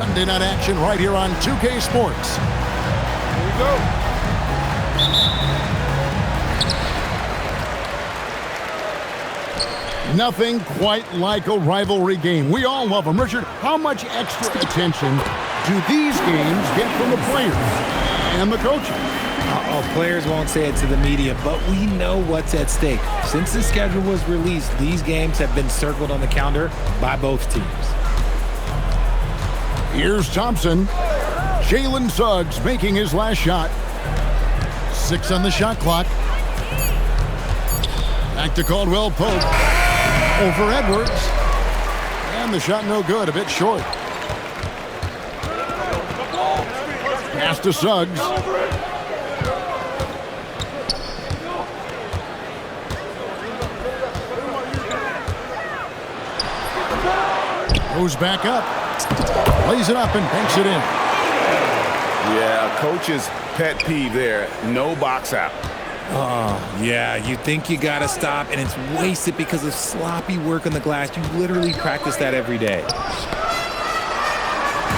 Sunday night action right here on 2K Sports. Here we go. Nothing quite like a rivalry game. We all love them. Richard, how much extra attention do these games get from the players and the coaches? Players won't say it to the media, but we know what's at stake. Since the schedule was released, these games have been circled on the calendar by both teams. Here's Thompson. Jalen Suggs making his last shot. 6 on the shot clock. Back to Caldwell Pope. Over Edwards. And the shot no good, a bit short. Pass to Suggs. Goes back up. Lays it up and banks it in. Yeah, coach's pet peeve there. No box out. Oh, yeah, you think you got to stop, and it's wasted because of sloppy work on the glass. You literally practice that every day.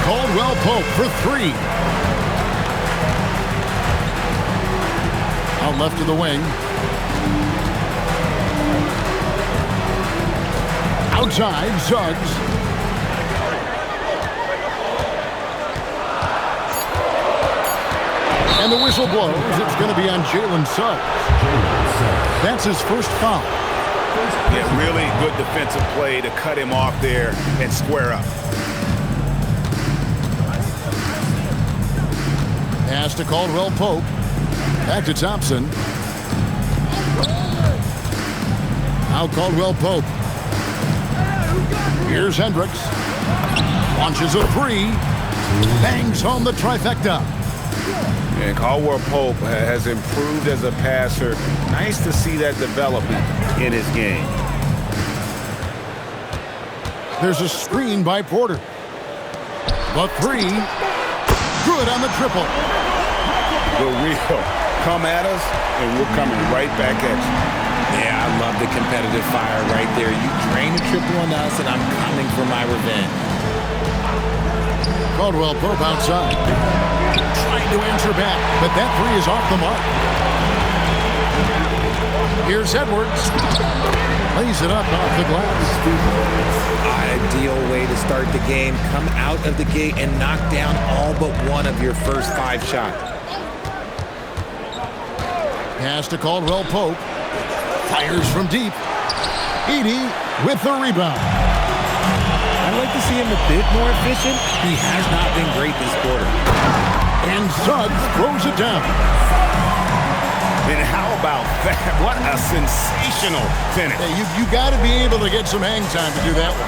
Caldwell Pope for 3. Out left to the wing. Outside, Suggs. And the whistle blows. It's going to be on Jalen Suggs. That's his first foul. Yeah, really good defensive play to cut him off there and square up. Pass to Caldwell Pope. Back to Thompson. Now Caldwell Pope. Here's Hendricks. Launches a 3. Bangs home the trifecta. And Caldwell Pope has improved as a passer. Nice to see that development in his game. There's a screen by Porter. The 3. Good on the triple. The real. Come at us, and we're coming right back at you. Yeah, I love the competitive fire right there. You drain a triple on us, and I'm coming for my revenge. Caldwell Pope outside. Trying to answer back, but that 3 is off the mark. Here's Edwards. Lays it up off the glass. Ideal way to start the game. Come out of the gate and knock down all but one of your first 5 shots. Pass to Caldwell Pope. Fires from deep. Edey with the rebound. I'd like to see him a bit more efficient. He has not been great this quarter. And Suggs throws it down. And how about that? What a sensational finish. Hey, you got to be able to get some hang time to do that one.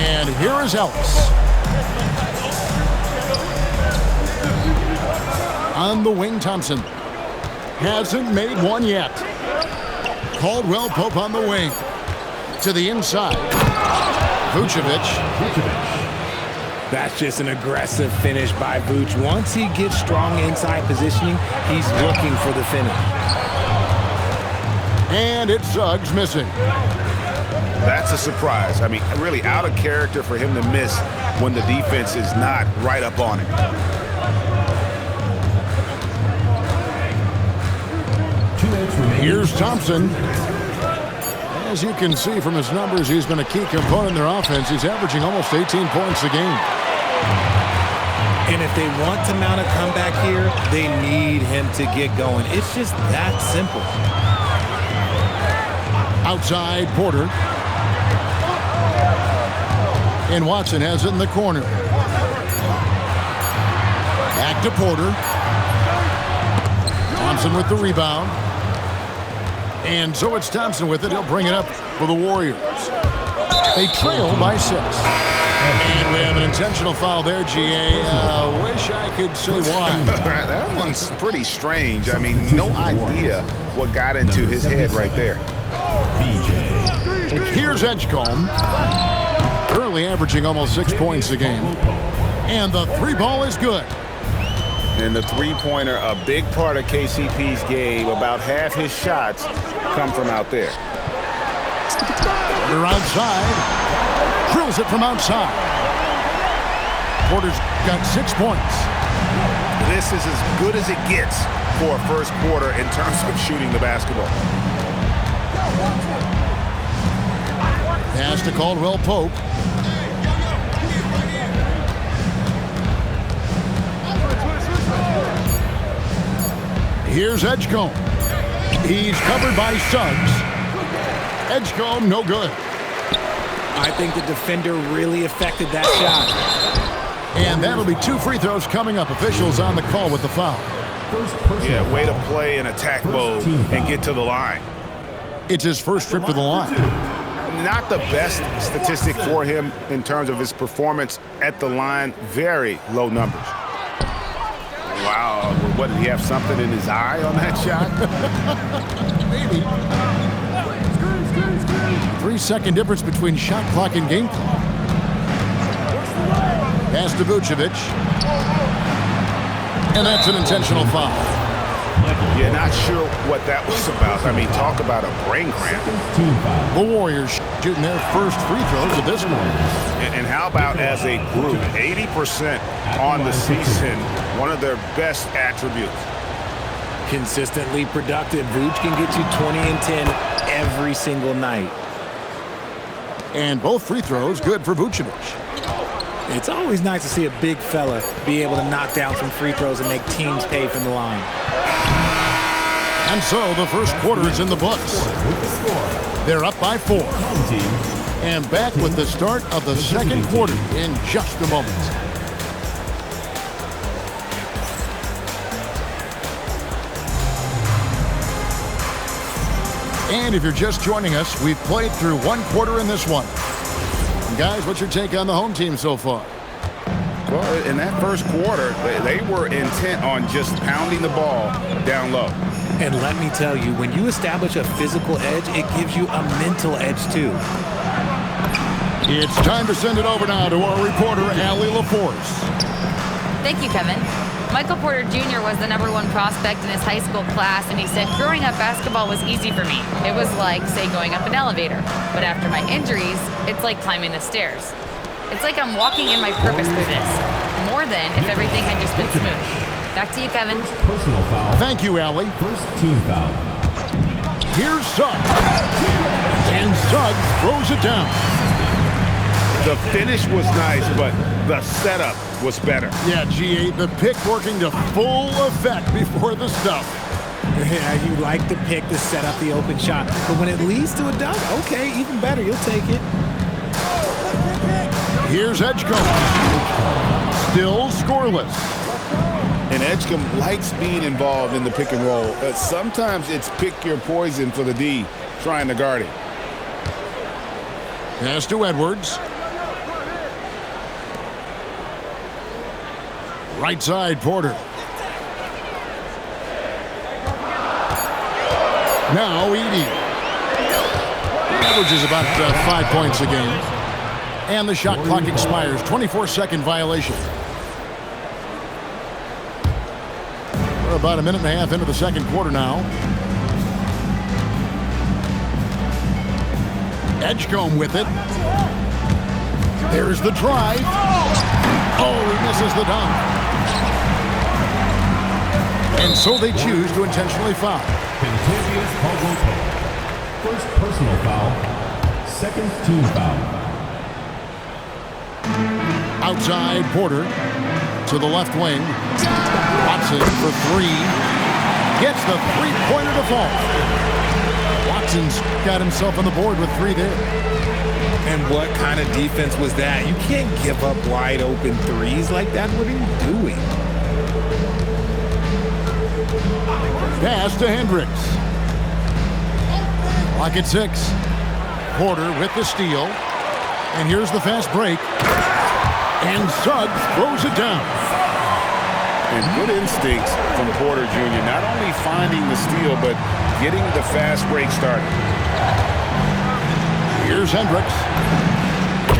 And here is Ellis. On the wing, Thompson. Hasn't made one yet. Caldwell Pope on the wing. To the inside. Vucevic. That's just an aggressive finish by Vooch. Once he gets strong inside positioning, he's looking for the finish. And it's Suggs missing. That's a surprise. I mean, really out of character for him to miss when the defense is not right up on him. Here's Thompson. As you can see from his numbers, he's been a key component in their offense. He's averaging almost 18 points a game. And if they want to mount a comeback here, they need him to get going. It's just that simple. Outside, Porter. And Watson has it in the corner. Back to Porter. Thompson with the rebound. And so it's Thompson with it. He'll bring it up for the Warriors. They trail by 6. And we have an intentional foul there, GA. Wish I could say why. That one's pretty strange. I mean, no idea what got into his head right there. Here's Edgecombe. Currently averaging almost 6 points a game. And the 3 ball is good. And the three-pointer, a big part of KCP's game. About half his shots come from out there. They're outside. Drills it from outside. Porter's got 6 points. This is as good as it gets for a first quarter in terms of shooting the basketball. Pass to Caldwell Pope. Here's Edgecombe. He's covered by Suggs. Edgecombe, no good. I think the defender really affected that shot. And that'll be 2 free throws coming up. Officials on the call with the foul. Yeah, way to play in attack mode and get to the line. It's his first trip to the line. Not the best statistic for him in terms of his performance at the line. Very low numbers. Wow, what, did he have something in his eye on that shot? Maybe. 3-second difference between shot clock and game clock. Pass to Vucevic. And that's an intentional foul. Yeah, not sure what that was about. I mean, talk about a brain cramp. The Warriors shooting their first free throws at this point. And how about as a group, 80% on the season, one of their best attributes. Consistently productive. Vooch can get you 20 and 10 every single night. And both free throws good for Vucevic. It's always nice to see a big fella be able to knock down some free throws and make teams pay from the line. And so the first quarter is in the books. They're up by 4. And back with the start of the second quarter in just a moment. And if you're just joining us, we've played through 1 quarter in this one. And guys, what's your take on the home team so far? Well, in that first quarter, they were intent on just pounding the ball down low. And let me tell you, when you establish a physical edge, it gives you a mental edge too. It's time to send it over now to our reporter, Allie LaForce. Thank you, Kevin. Michael Porter Jr. was the #1 prospect in his high school class, and he said, growing up, basketball was easy for me. It was like, say, going up an elevator. But after my injuries, it's like climbing the stairs. It's like I'm walking in my purpose through this, more than if everything had just been smooth. Back to you, Kevin. Personal foul. Thank you, Allie. First team foul. Here's Suggs. And Suggs throws it down. The finish was nice, but the setup was better. Yeah, G8, the pick working to full effect before the stuff. Yeah, you like the pick to set up the open shot. But when it leads to a dunk, okay, even better, you'll take it. Here's Edgecombe. Still scoreless. And Edgecombe likes being involved in the pick and roll. Sometimes it's pick your poison for the D, trying to guard it. Pass to Edwards. Right side, Porter. Now Edey. Averages about 5 points a game. And the shot clock expires. 24-second violation. We're about a minute and a half into the second quarter now. Edgecombe with it. There's the drive. Oh, he misses the dunk. And so they choose to intentionally foul. Contavious Caldwell. First personal foul. Second team foul. Outside, Porter to the left wing. Watson for 3. Gets the three-pointer to fall. Watson's got himself on the board with 3 there. And what kind of defense was that? You can't give up wide open threes like that. What are you doing? Pass to Hendricks. Clock at 6. Porter with the steal. And here's the fast break. And Suggs throws it down. And good instincts from Porter Jr. Not only finding the steal, but getting the fast break started. Here's Hendricks.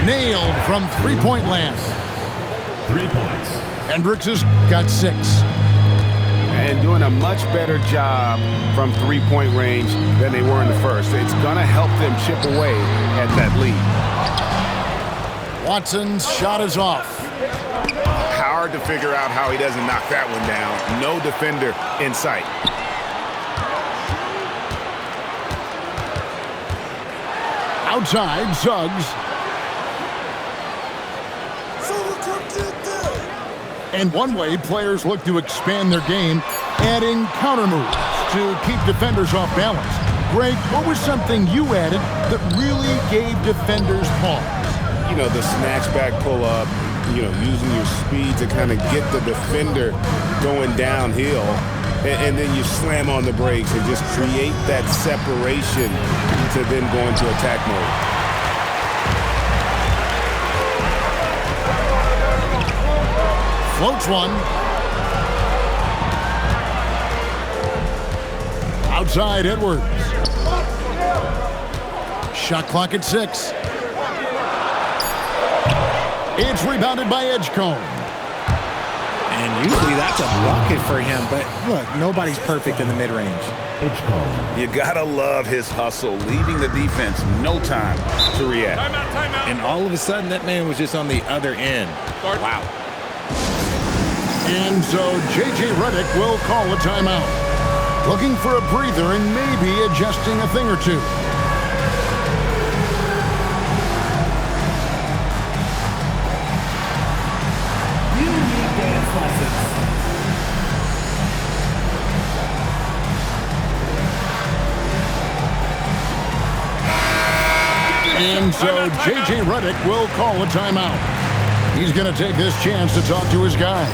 Nailed from three-point land. 3 points. Hendricks has got 6. And doing a much better job from three-point range than they were in the first. It's going to help them chip away at that lead. Watson's shot is off. hard to figure out how he doesn't knock that one down. No defender in sight. Outside, Suggs. And one way players look to expand their game, adding counter moves to keep defenders off balance. Greg, what was something you added that really gave defenders pause? You know, the snatchback pull-up, you know, using your speed to kind of get the defender going downhill, and then you slam on the brakes and just create that separation to then go into attack mode. Floats one. Outside, Edwards. Shot clock at 6. It's rebounded by Edgecombe. And usually that's a bucket for him, but look, nobody's perfect in the mid-range. You gotta love his hustle, leaving the defense no time to react. Timeout. And all of a sudden, that man was just on the other end. Wow. And so J.J. Redick will call a timeout. Looking for a breather and maybe adjusting a thing or two. You need dance lessons. And so J.J. Redick will call a timeout. He's going to take this chance to talk to his guy.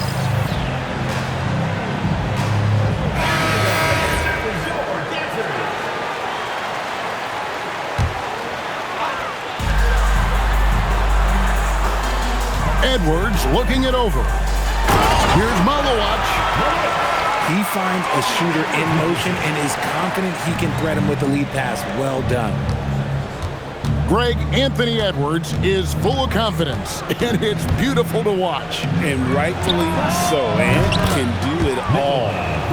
Edwards looking it over. Here's Malowacz. He finds a shooter in motion and is confident he can thread him with the lead pass. Well done. Greg, Anthony Edwards is full of confidence, and it's beautiful to watch. And rightfully so. Ant can do it all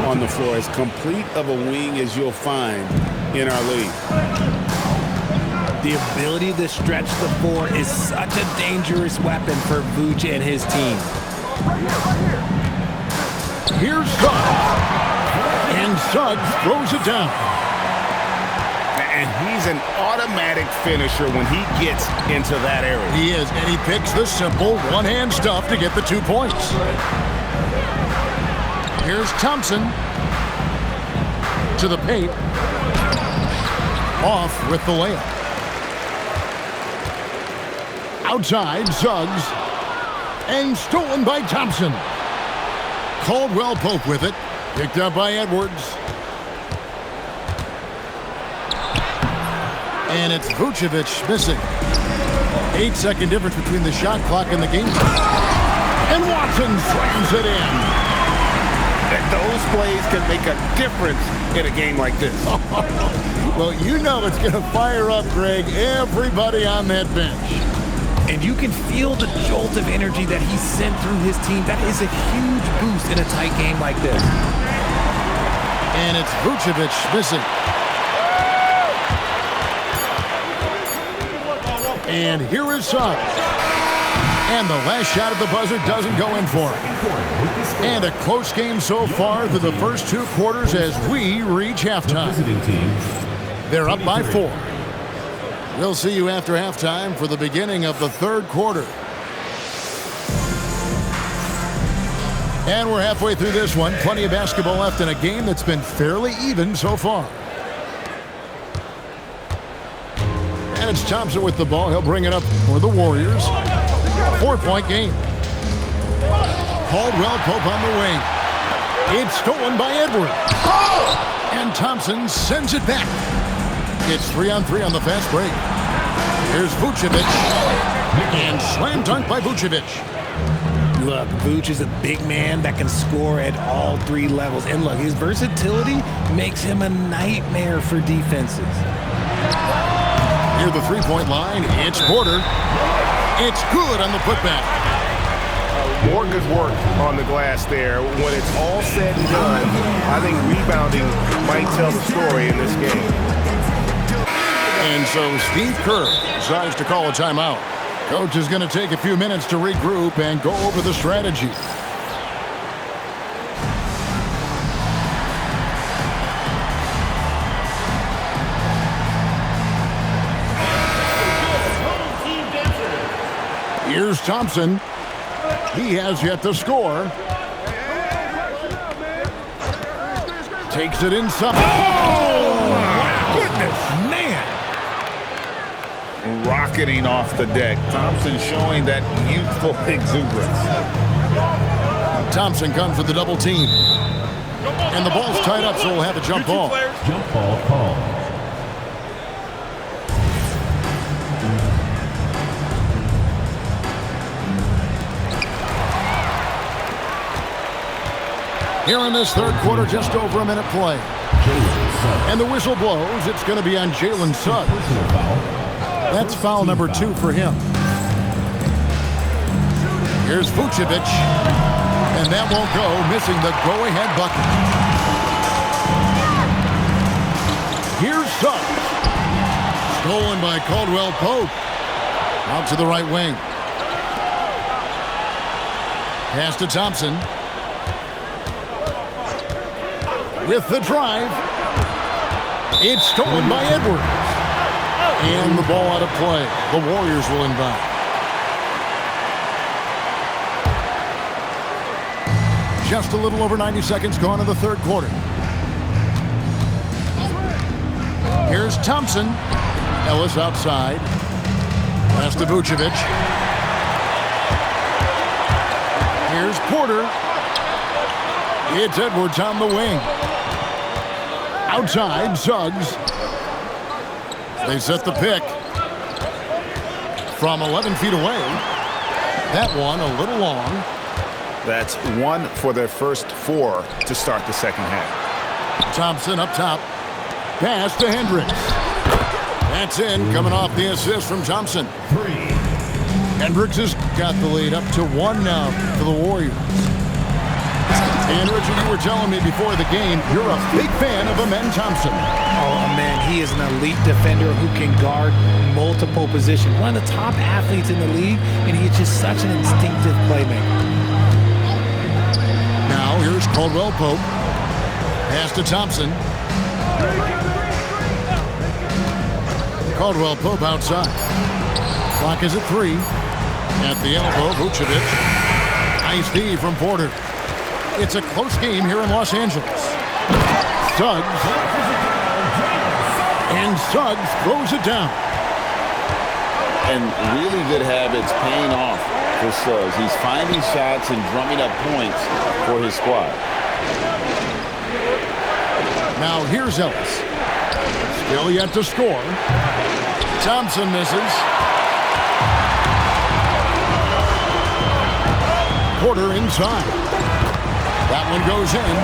on the floor. As complete of a wing as you'll find in our league. The ability to stretch the floor is such a dangerous weapon for Vooch and his team. Here's Suggs. And Suggs throws it down. And he's an automatic finisher when he gets into that area. He is, and he picks the simple one-hand stuff to get the 2 points. Here's Thompson to the paint. Off with the layup. Outside, Suggs. And stolen by Thompson. Caldwell Pope with it. Picked up by Edwards. And it's Vucevic missing. 8-second difference between the shot clock and the game clock. And Watson slams it in. And those plays can make a difference in a game like this. Well, you know it's going to fire up, Greg, everybody on that bench. And you can feel the jolt of energy that he sent through his team. That is a huge boost in a tight game like this. And it's Vucevic missing. And here is Suggs. And the last shot at the buzzer doesn't go in for him. And a close game so far through the first 2 quarters as we reach halftime. They're up by 4. We'll see you after halftime for the beginning of the 3rd quarter. And we're halfway through this one. Plenty of basketball left in a game that's been fairly even so far. And it's Thompson with the ball. He'll bring it up for the Warriors. 4-point game. Caldwell Pope on the wing. It's stolen by Edwards. And Thompson sends it back. It's 3-on-3 on the fast break. Here's Vucevic. And slam dunk by Vucevic. Look, Vooch is a big man that can score at all 3 levels. And look, his versatility makes him a nightmare for defenses. Near the 3-point line, it's Porter. It's good on the putback. More good work on the glass there. When it's all said and done, I think rebounding might tell the story in this game. And so Steve Kerr decides to call a timeout. Coach is going to take a few minutes to regroup and go over the strategy. Here's Thompson. He has yet to score. Takes it inside. Oh, my goodness. Man. Rocketing off the deck. Thompson showing that youthful exuberance. Thompson comes with the double team. And the ball's tied up, so we'll have a jump ball. Jump ball call. Here in this third quarter, just over a minute play. And the whistle blows. It's going to be on Jalen Suggs. That's foul number 2 for him. Here's Vucevic. And that won't go, missing the go-ahead bucket. Here's Suggs. Stolen by Caldwell Pope. Out to the right wing. Pass to Thompson. With the drive. It's stolen by Edwards. And the ball out of play. The Warriors will inbound. Just a little over 90 seconds gone in the third quarter. Here's Thompson. Ellis outside. Pass to Vucevic. Here's Porter. It's Edwards on the wing. Outside, Suggs. They set the pick. From 11 feet away. That one a little long. That's 1 for their first 4 to start the second half. Thompson up top. Pass to Hendricks. That's in, coming off the assist from Thompson. 3. Hendricks has got the lead up to 1 now for the Warriors. And Richard, you were telling me before the game, you're a big fan of Amen Thompson. Oh, man, he is an elite defender who can guard multiple positions. One of the top athletes in the league, and he is just such an instinctive playmaker. Now, here's Caldwell Pope. Pass to Thompson. Caldwell Pope outside. Clock is at 3. At the elbow, Vucevic. Nice D from Porter. It's a close game here in Los Angeles. Suggs. And Suggs throws it down. And really good habits paying off for Suggs. He's finding shots and drumming up points for his squad. Now here's Ellis. Still yet to score. Thompson misses. Porter inside. That one goes in.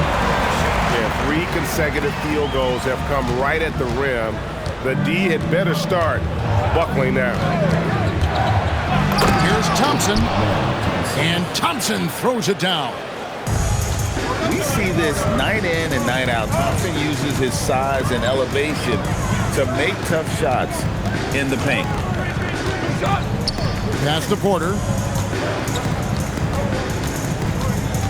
Yeah, 3 consecutive field goals have come right at the rim. The D had better start buckling now. Here's Thompson. And Thompson throws it down. We see this night in and night out. Thompson uses his size and elevation to make tough shots in the paint. Pass to Porter.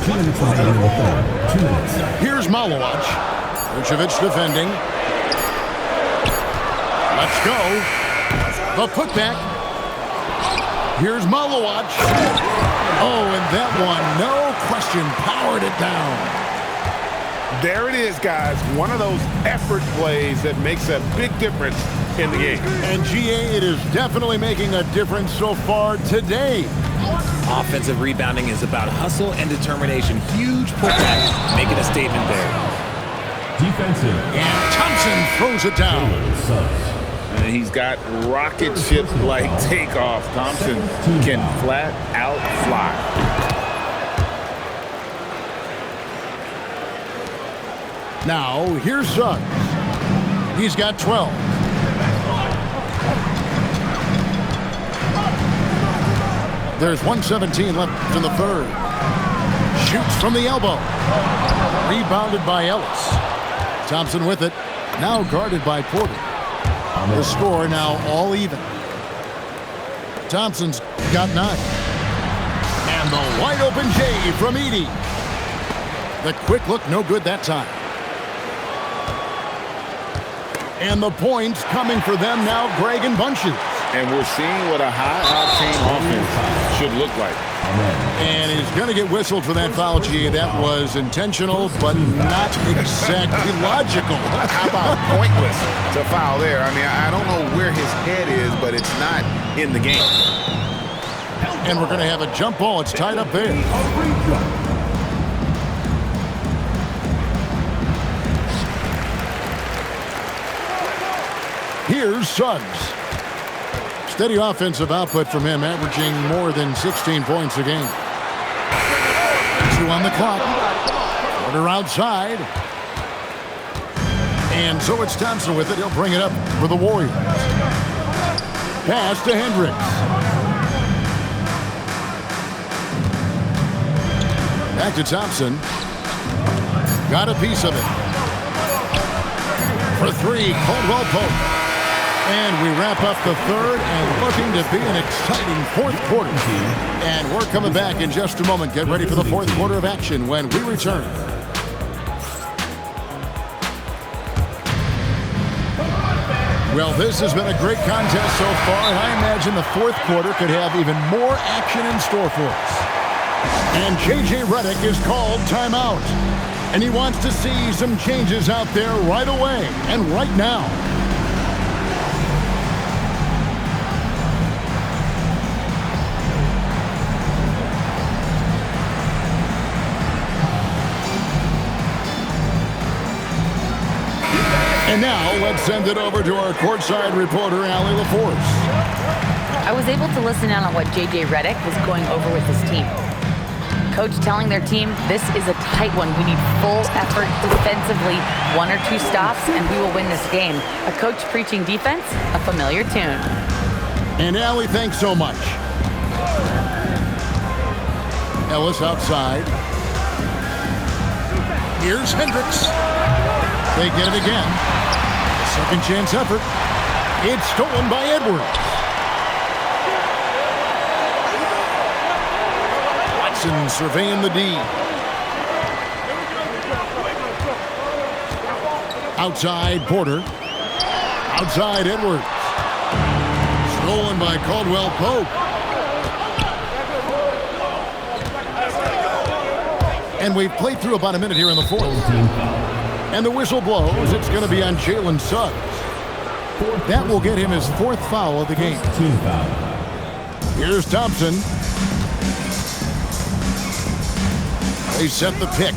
2 minutes remaining in the third. 2 minutes. Here's Malowacz. Vucevic defending. Let's go. The putback. Here's Malowacz. Oh, and that one, no question, powered it down. There it is, guys. One of those effort plays that makes a big difference in the game. And GA, it is definitely making a difference so far today. Offensive rebounding is about hustle and determination. Huge putback, making a statement there. Defensive. And Thompson throws it down. And he's got rocket ship-like takeoff. Thompson can flat out fly. Now, here's Suggs. He's got 12. There's 1:17 left in the third. Shoots from the elbow. Rebounded by Ellis. Thompson with it. Now guarded by Porter. The score now all even. Thompson's got 9. And the wide open J from Edey. The quick look, no good that time. And the points coming for them now, Greg and Bunches. And we're seeing what a high-octane offense should look like. And he's going to get whistled for that foul, G. That was intentional, but not exactly logical. How about pointless to foul there? I mean, I don't know where his head is, but it's not in the game. And we're going to have a jump ball. It's tied up there. Here's Suggs. Steady offensive output from him, averaging more than 16 points a game. 2 on the clock. Porter outside. And so it's Thompson with it. He'll bring it up for the Warriors. Pass to Hendricks. Back to Thompson. Got a piece of it. For 3, Caldwell Pope. And we wrap up the third and looking to be an exciting fourth quarter. And we're coming back in just a moment. Get ready for the fourth quarter of action when we return. Well, this has been a great contest so far, and I imagine the fourth quarter could have even more action in store for us. And J.J. Redick is called timeout. And he wants to see some changes out there right away and right now. And now, let's send it over to our courtside reporter, Allie LaForce. I was able to listen in on what J.J. Redick was going over with his team. Coach telling their team, this is a tight one. We need full effort defensively, 1 or 2 stops, and we will win this game. A coach preaching defense, a familiar tune. And Allie, thanks so much. Ellis outside. Here's Hendricks. They get it again. Second chance effort. It's stolen by Edwards. Watson surveying the D. Outside Porter. Outside Edwards. Stolen by Caldwell Pope. And we've played through about a minute here in the fourth. And the whistle blows. It's going to be on Jalen Suggs. That will get him his 4th foul of the game. Here's Thompson. They set the pick.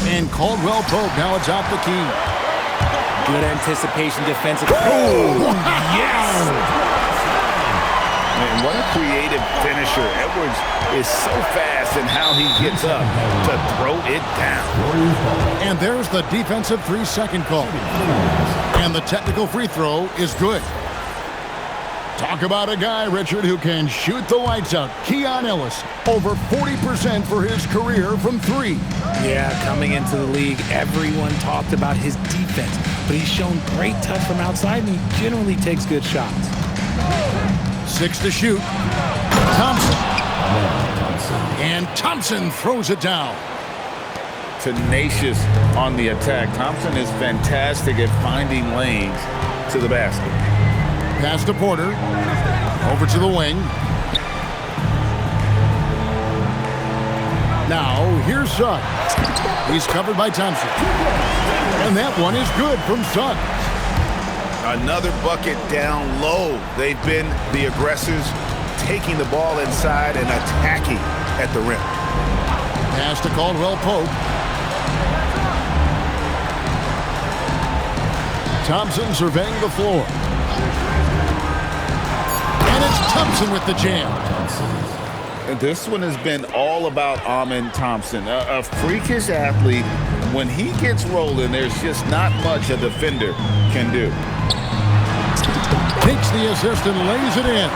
And Caldwell Pope, now it's out the key. Good anticipation defensive. Oh, yes! And what a creative finisher. Edwards is so fast in how he gets up to throw it down. And there's the defensive 3-second call. And the technical free throw is good. Talk about a guy, Richard, who can shoot the lights out. Keon Ellis, over 40% for his career from 3. Yeah, coming into the league, everyone talked about his defense, but he's shown great touch from outside, and he generally takes good shots. 6 to shoot. Thompson. And Thompson throws it down. Tenacious on the attack. Thompson is fantastic at finding lanes to the basket. Pass to Porter. Over to the wing. Now, here's Suggs. He's covered by Thompson. And that one is good from Suggs. Another bucket down low. They've been the aggressors, taking the ball inside and attacking at the rim. Pass to Caldwell Pope. Thompson surveying the floor. And it's Thompson with the jam. This one has been all about Amen Thompson, a freakish athlete. When he gets rolling, there's just not much a defender can do. Takes the assist and lays it in.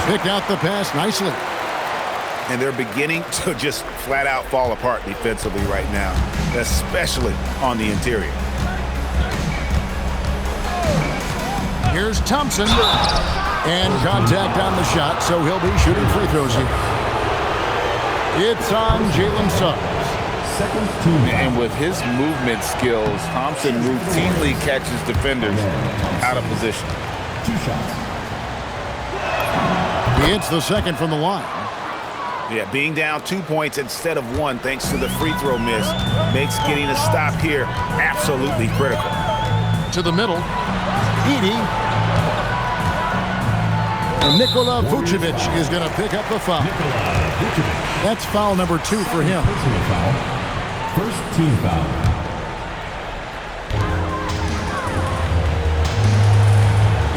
Pick out the pass nicely. And they're beginning to just flat out fall apart defensively right now, especially on the interior. Here's Thompson. And contact on the shot, so he'll be shooting free throws here. It's on Jalen Suggs. And with his movement skills, Thompson routinely catches defenders out of position. 2 shots. He hits the second from the line. Yeah, being down 2 points instead of 1 thanks to the free throw miss makes getting a stop here absolutely critical. To the middle. Edie. Nikola Vucevic is going to pick up the foul. That's foul number 2 for him. Personal foul. First team foul.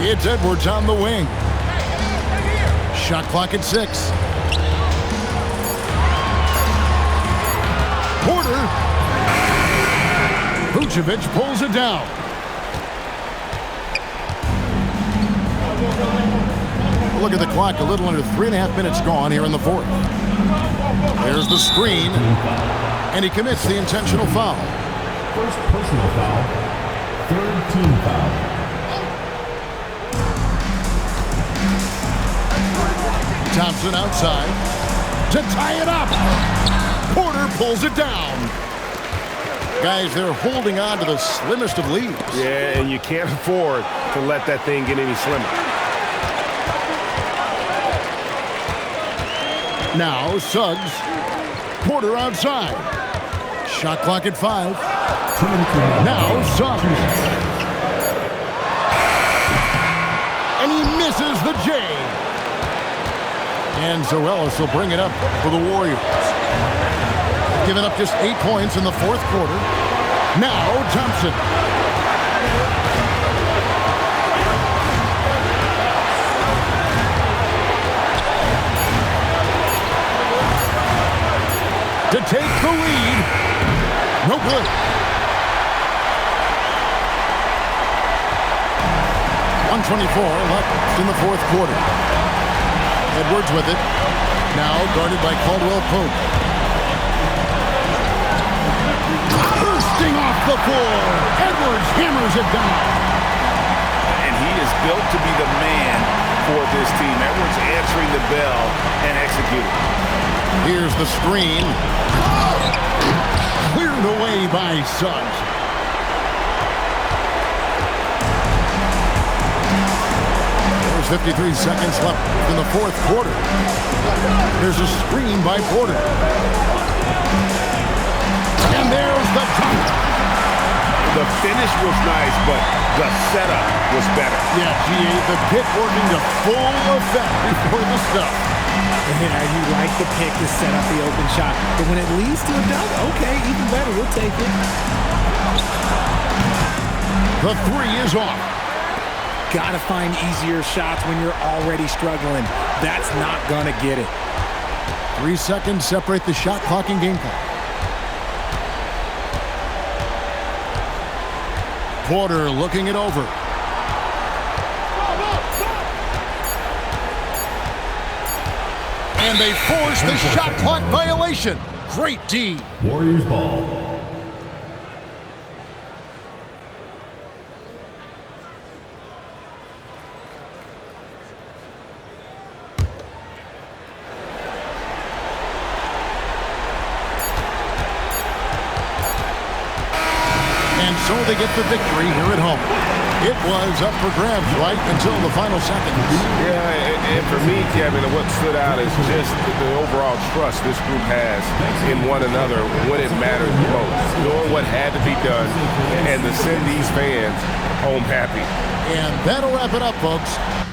It's Edwards on the wing. Shot clock at 6. Porter. Vucevic pulls it down. Look at the clock, a little under 3.5 minutes gone here in the fourth. There's the screen, and he commits the intentional foul. First personal foul. Third team foul. Thompson outside to tie it up. Porter pulls it down. Guys, they're holding on to the slimmest of leads. Yeah, and you can't afford to let that thing get any slimmer. Now Suggs. Porter outside. Shot clock at 5. Now Suggs. And he misses the J. And Zoelis will bring it up for the Warriors. Giving up just 8 points in the fourth quarter. Now Thompson. To take the lead. No good. .124 left in the fourth quarter. Edwards with it. Now guarded by Caldwell Pope. Bursting off the floor. Edwards hammers it down. And he is built to be the man for this team. Edwards answering the bell and executing. Here's the screen. Cleared away by Suggs. There's 53 seconds left in the fourth quarter. There's a screen by Porter. And there's the dunk. The finish was nice, but the setup was better. Yeah, GA, the pick working to full effect before the stuff. Yeah, you like the pick to set up the open shot. But when it leads to a dunk, okay, even better. We'll take it. The three is off. Got to find easier shots when you're already struggling. That's not going to get it. 3 seconds separate the shot clock and game clock. Porter looking it over. And they force the shot clock violation. Great D. Warriors ball. And so they get the victory here at home. It was up for grabs right until the final seconds. Yeah, and for me, Kevin, what stood out is just the overall trust this group has in one another when it matters most. Doing what had to be done and to send these fans home happy. And that'll wrap it up, folks.